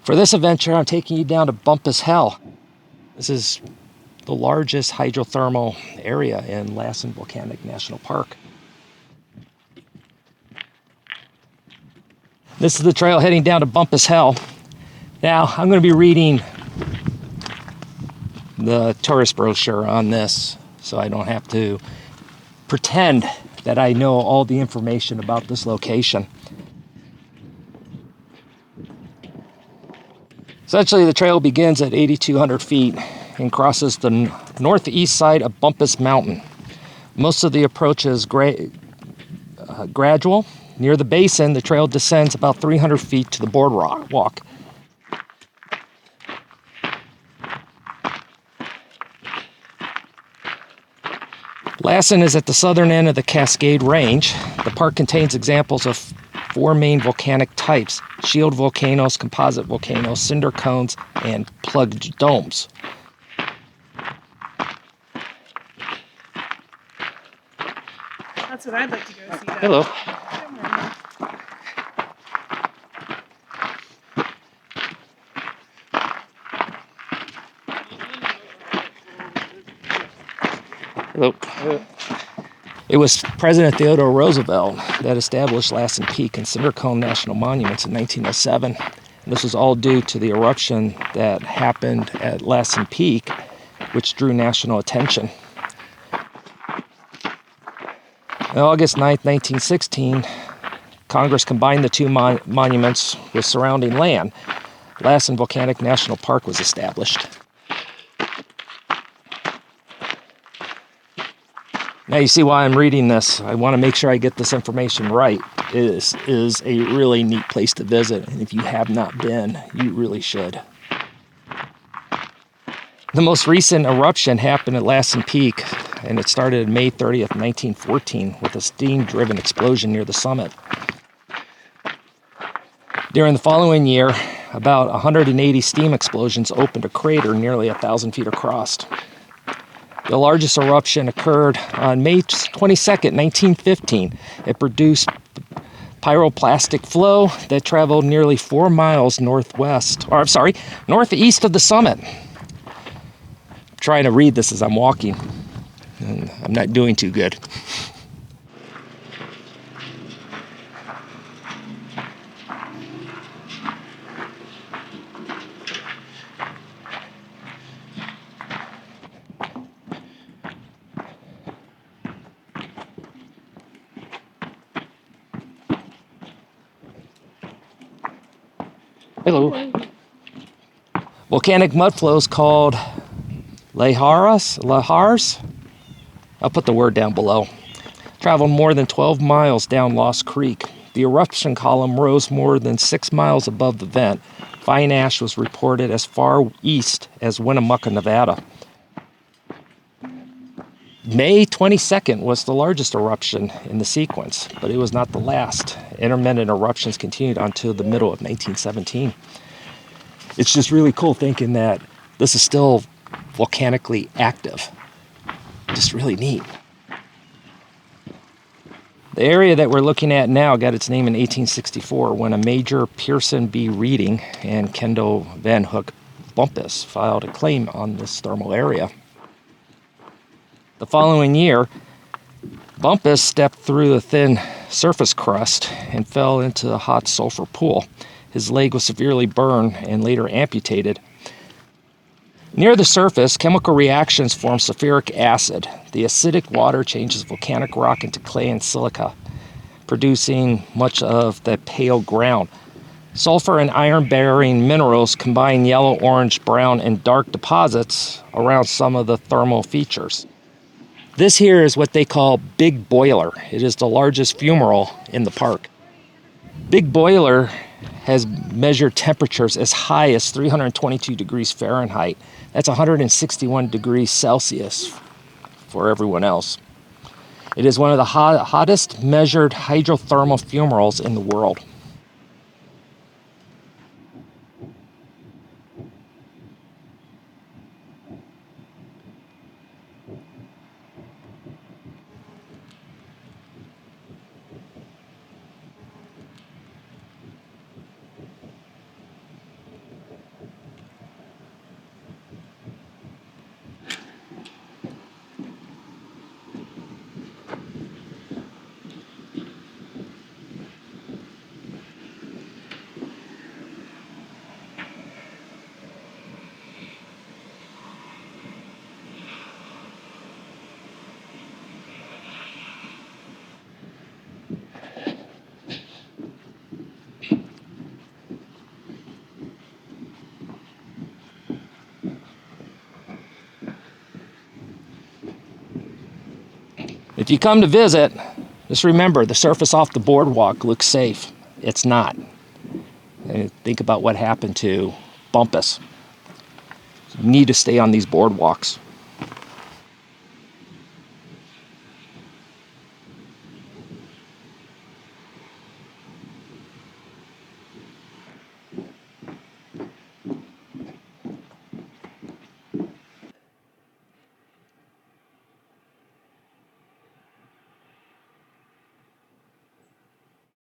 For this adventure, I'm taking you down to Bumpass Hell. This is the largest hydrothermal area in Lassen Volcanic National Park. This is the trail heading down to Bumpass Hell. Now, I'm going to be reading the tourist brochure on this, so I don't have to pretend that I know all the information about this location. Essentially, the trail begins at 8,200 feet and crosses the northeast side of Bumpus Mountain. Most of the approach is gradual. Near the basin, the trail descends about 300 feet to the Boardwalk. Lassen is at the southern end of the Cascade Range. The park contains examples of 4 main volcanic types: shield volcanoes, composite volcanoes, cinder cones, and plugged domes. That's what I'd like to go see. Hello. Hello. It was President Theodore Roosevelt that established Lassen Peak and Cinder Cone National Monuments in 1907. And this was all due to the eruption that happened at Lassen Peak, which drew national attention. On August 9, 1916, Congress combined the two monuments with surrounding land. Lassen Volcanic National Park was established. Now you see why I'm reading this. I want to make sure I get this information right. It is a really neat place to visit, and if you have not been, you really should. The most recent eruption happened at Lassen Peak, and it started May 30th, 1914, with a steam-driven explosion near the summit. During the following year, about 180 steam explosions opened a crater nearly 1,000 feet across. The largest eruption occurred on May 22nd, 1915. It produced pyroclastic flow that traveled nearly 4 miles northeast of the summit. I'm trying to read this as I'm walking, and I'm not doing too good. Hello. Volcanic mud flows called lahars. I'll put the word down below. Traveled more than 12 miles down Lost Creek. The eruption column rose more than 6 miles above the vent. Fine ash was reported as far east as Winnemucca, Nevada. May 22nd was the largest eruption in the sequence, but it was not the last. Intermittent eruptions continued until the middle of 1917. It's just really cool thinking that this is still volcanically active. Just really neat. The area that we're looking at now got its name in 1864 when a Major Pearson B. Reading and Kendall Van Hook Bumpus filed a claim on this thermal area. The following year, Bumpus stepped through a thin surface crust and fell into a hot sulfur pool. His leg was severely burned and later amputated. Near the surface, chemical reactions form sulfuric acid. The acidic water changes volcanic rock into clay and silica, producing much of the pale ground. Sulfur and iron-bearing minerals combine yellow, orange, brown, and dark deposits around some of the thermal features. This here is what they call Big Boiler. It is the largest fumarole in the park. Big Boiler has measured temperatures as high as 322 degrees Fahrenheit. That's 161 degrees Celsius for everyone else. It is one of the hottest measured hydrothermal fumaroles in the world. If you come to visit, just remember the surface off the boardwalk looks safe. It's not. And think about what happened to Bumpus. You need to stay on these boardwalks.